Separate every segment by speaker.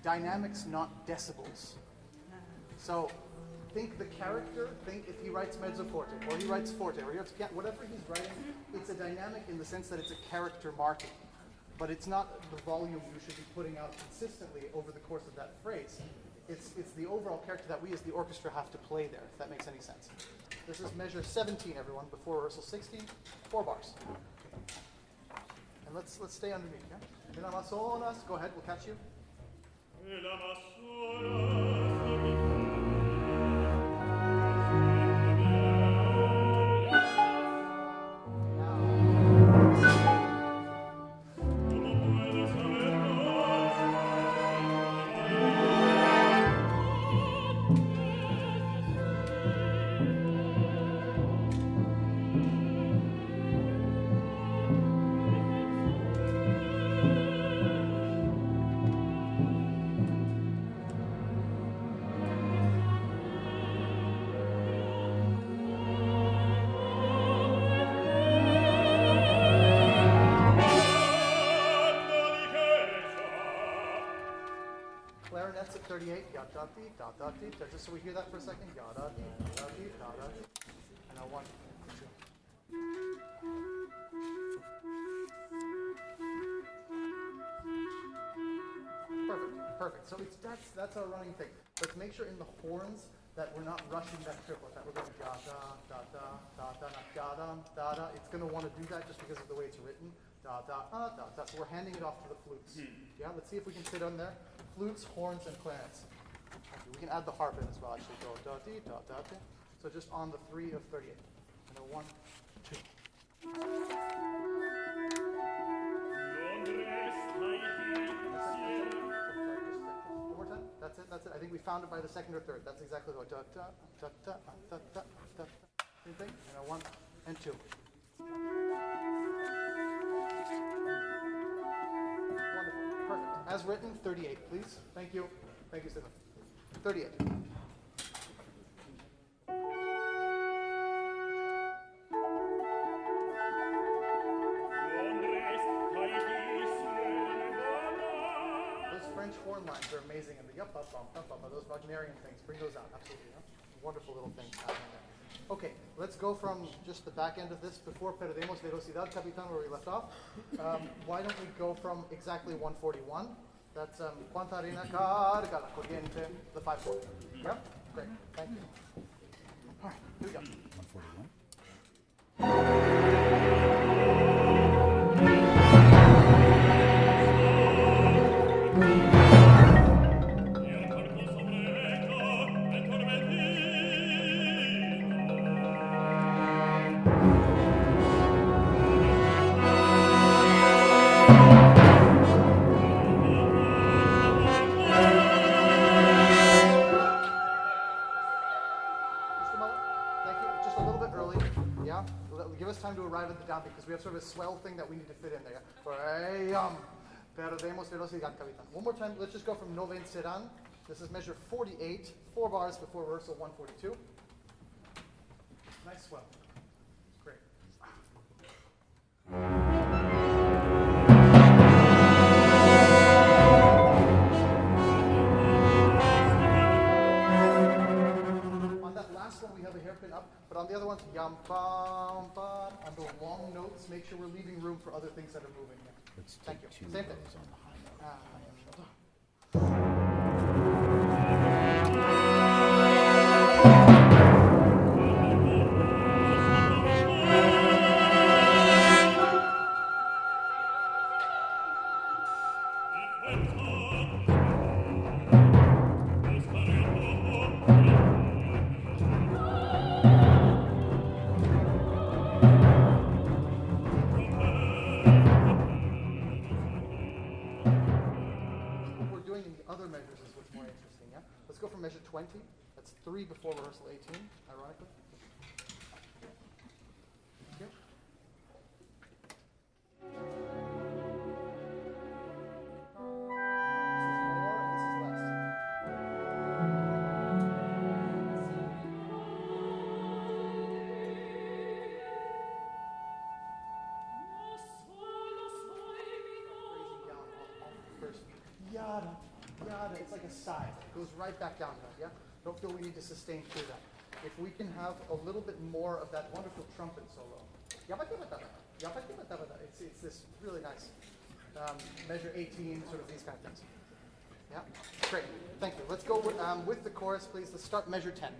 Speaker 1: dynamics, not decibels. So think the character, think if he writes mezzo forte, or he writes forte, or he writes piano, whatever he's writing, it's a dynamic in the sense that it's a character marking. But it's not the volume you should be putting out consistently over the course of that phrase. It's the overall character that we as the orchestra have to play there, if that makes any sense. This is measure 17, everyone, before rehearsal 16, 4 bars. And let's stay underneath, yeah? El Amazonas, go ahead, we'll catch you. El Amazonas. Clarinets at 38, ya-da-dee, da-da-dee. Just so we hear that for a second. Ya-da-dee, da-da-dee, da-da-dee. And now 1, 2. Perfect. So that's our running thing. Let's make sure in the horns that we're not rushing that triplet, that we're going da-da, da-da, da-da, not da-da, da-da. It's going to want to do that just because of the way it's written. Da-da, da-da. So we're handing it off to the flutes. Yeah, let's see if we can fit on there. Flutes, horns, and clarinets. Okay, we can add the harp in as well, actually. Go da-dee, da-da-dee. So just on the 3 of 38. And a 1, 2. One more time. That's it. I think we found it by the second or third. That's exactly what. Da-da, da-da, da-da, da-da. Same thing. And a 1 and 2. Wonderful. Perfect. As written, 38, please. Thank you. Thank you, Stephen. 38. Those French horn lines are amazing, and the yup, up, those Wagnerian things. Bring those out. Absolutely. Yeah? Wonderful little things happening there. Okay, let's go from just the back end of this before Perdemos Velocidad, Capitan, where we left off. Why don't we go from exactly 141? That's Quanta Arena Carga la Corriente, the 5/4. Yep, great, thank you. All right, here we go. 141. Because we have sort of a swell thing that we need to fit in there. Perdemos Velocidad, Capitan. One more time, let's just go from No vencerán. This is measure 48, 4 bars before rehearsal 142. Nice swell. Great. On that last one, we have a hairpin up, but on the other ones, yam, bam, bam. On the long notes, make sure we're leaving room for other things that are moving here. Thank you. Same thing. Measure 20, that's 3 before rehearsal 18, ironically. Thank you. This is more, and this is less. serenade, it's like a sigh. It goes right back down there, yeah? Don't feel we need to sustain through that. If we can have a little bit more of that wonderful trumpet solo. It's this really nice measure 18, sort of these kind of things. Yeah, great, thank you. Let's go with the chorus, please. Let's start measure 10.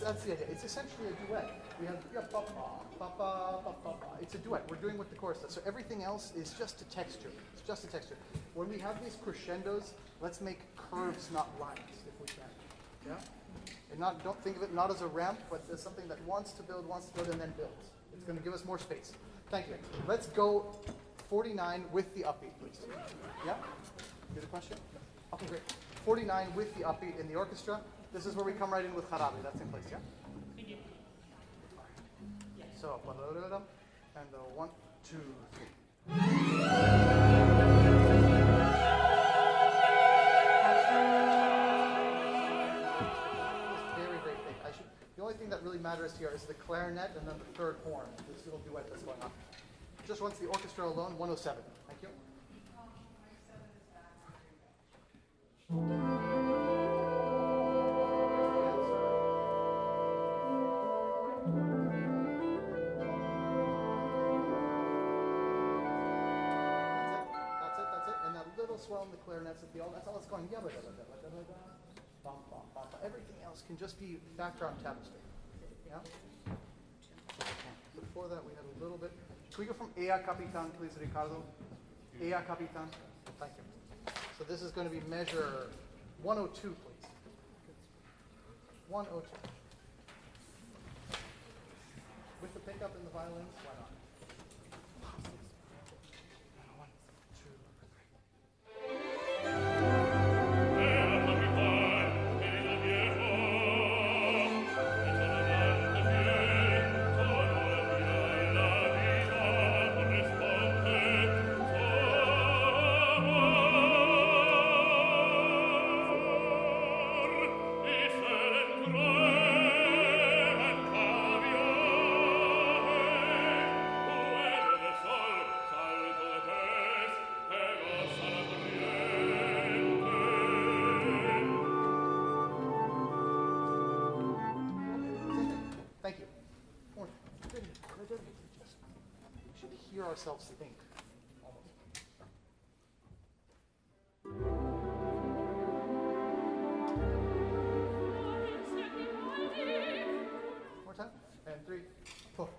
Speaker 1: That's the idea. It's essentially a duet. We have ba ba ba ba ba ba. It's a duet. We're doing what the chorus does. So everything else is just a texture. It's just a texture. When we have these crescendos, let's make curves, not lines, if we can. Yeah. And don't think of it not as a ramp, but as something that wants to build, and then builds. It's going to give us more space. Thank you. Let's go 49 with the upbeat, please. Yeah. Here's a question. Okay, great. 49 with the upbeat in the orchestra. This is where we come right in with Harabi. That's in place, yeah? So, and the 1, 2, 3. Very, very big. The only thing that really matters here is the clarinet and then the third horn, this little duet that's going on. Just once the orchestra alone, 107. Thank you. Swell in the clarinets at the all. That's all it's going. Everything else can just be background tapestry. Yeah. Before that, we had a little bit. Can we go from Ea Capitan, please, Ricardo? Ea Capitan. Thank you. So this is going to be measure 102, please. 102. With the pickup in the violins, why not? Thank you. We should hear ourselves think. Almost. More time. And 3, 4.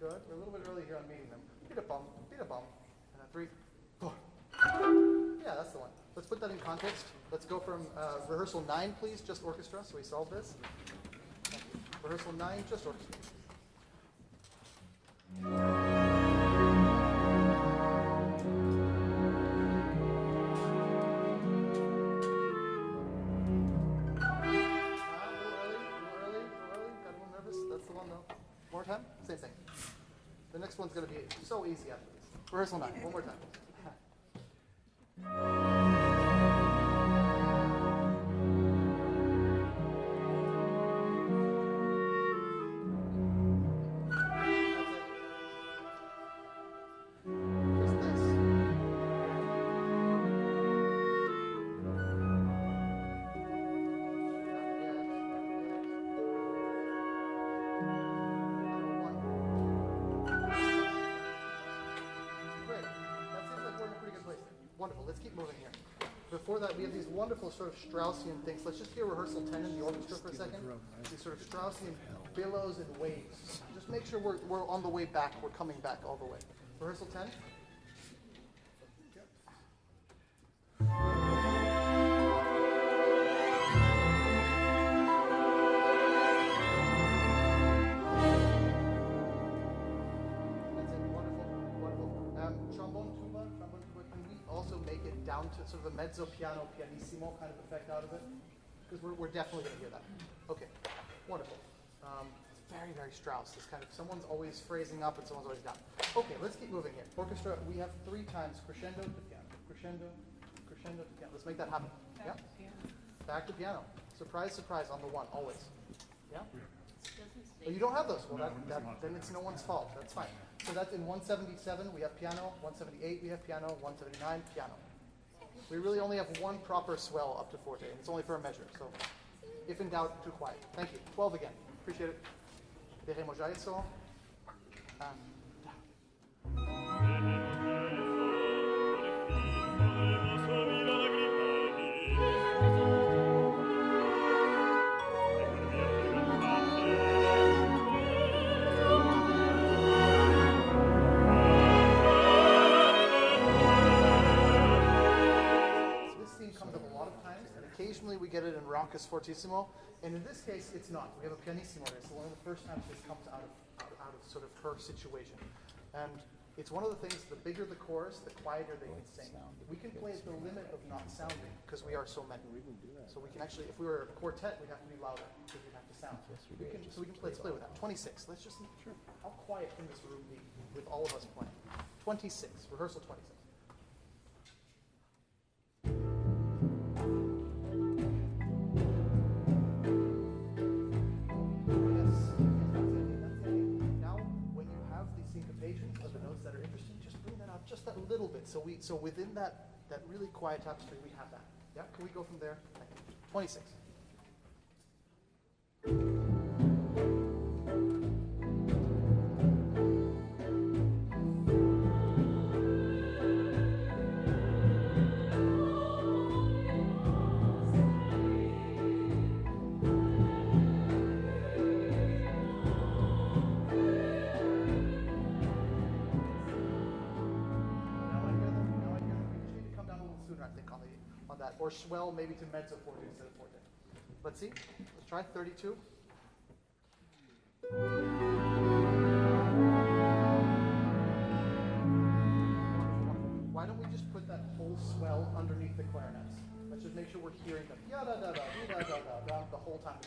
Speaker 1: Good. We're a little bit early here on meeting them. Beat a bum. And then 3, 4. Yeah, that's the one. Let's put that in context. Let's go from rehearsal 9, please, just orchestra, so we solve this. Rehearsal 9, just orchestra. More time? Same thing. The next one's going to be so easy after this. Rehearsal 9, one more time. Wonderful. Let's keep moving here. Before that, we have these wonderful sort of Straussian things. Let's just hear rehearsal 10 in the orchestra for a second. These sort of Straussian billows and waves. Just make sure we're on the way back. We're coming back all the way. Rehearsal 10. to sort of the mezzo piano pianissimo kind of effect out of it? Because we're definitely going to hear that. Okay, wonderful. Very, very Strauss. This kind of, someone's always phrasing up and someone's always down. Okay, let's keep moving here. Orchestra, we have 3 times crescendo to piano, crescendo, crescendo to piano. Let's make that happen.
Speaker 2: Back
Speaker 1: Yeah?
Speaker 2: to piano.
Speaker 1: Back to piano. Surprise, surprise on the 1, always. Yeah?
Speaker 2: Doesn't
Speaker 1: Oh,
Speaker 2: say
Speaker 1: you don't have those. Well, then it's no one's fault. That's fine. So that's in 177, we have piano. 178, we have piano. 179, piano. We really only have 1 proper swell up to forte, and it's only for a measure. So if in doubt, too quiet. Thank you. 12 again. Appreciate it. Verremo già eso. Occasionally we get it in raucous fortissimo, and in this case it's not. We have a pianissimo there, so one of the first times this comes out of sort of her situation. And it's one of the things, the bigger the chorus, the quieter they can sing. We can play at the limit of not sounding, because we are so many. So we can actually, if we were a quartet, we'd have to be louder, because we'd have to sound. So we can play, let's play with that. 26, let's just see, how quiet can this room be with all of us playing? 26, rehearsal 26. Of the notes that are interesting, just bring that out just that little bit. So within that really quiet tapestry, we have that. Yeah, can we go from there? 26. Or swell maybe to mezzo forte instead of forte. Let's see. Let's try 32. Why don't we just put that whole swell underneath the clarinets? Let's just make sure we're hearing them. Ya da da da da da da the whole time.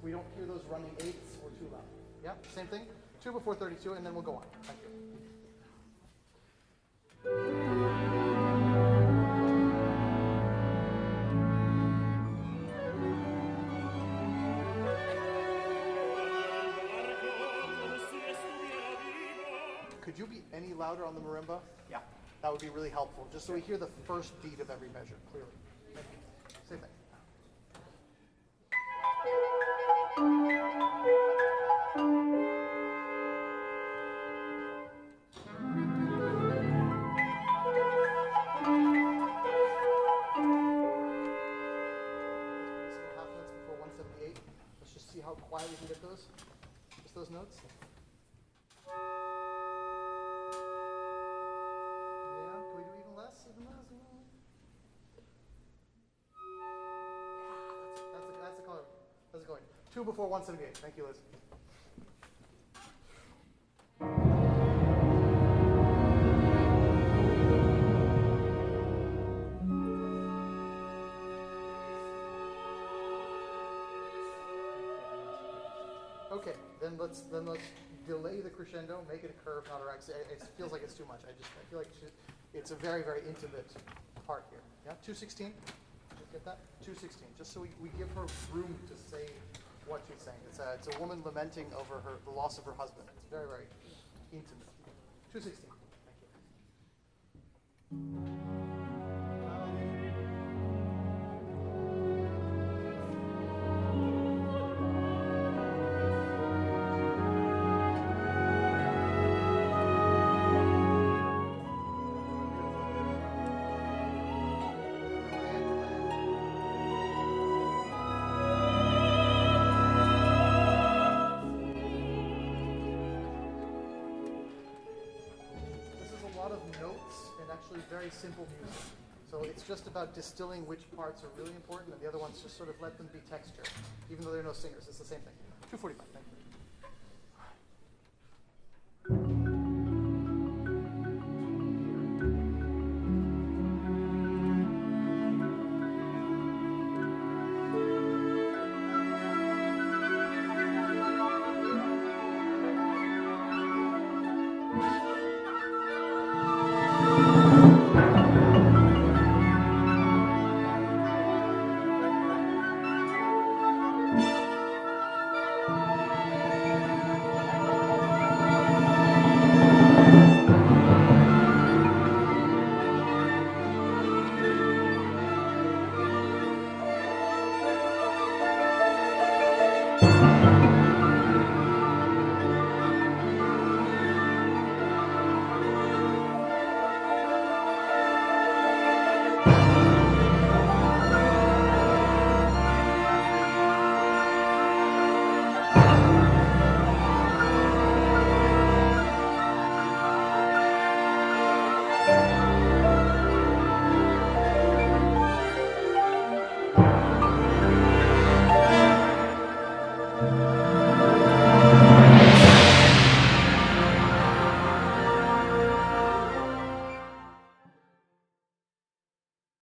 Speaker 1: We don't hear those running 8s or too loud. Yeah, same thing. 2 before 32, and then we'll go on. Thank you. Could you be any louder on the marimba? Yeah. That would be really helpful, just so we hear the first beat of every measure clearly. Thank you. Same thing. So half notes before 178. Let's just see how quiet we can get those. Just those notes. That's the color. How's it going? 2 before 178. Thank you, Liz. Okay, then let's delay the crescendo, make it a curve, not a rag. It feels like it's too much. I feel like it's a very, very intimate part here. Yeah, 216. Get that? 216. Just so we give her room to say what she's saying. It's a woman lamenting over the loss of her husband. It's very, very intimate. 216. Thank you. Very simple music. So it's just about distilling which parts are really important, and the other ones just sort of let them be texture, even though there are no singers. It's the same thing. 245, thank you.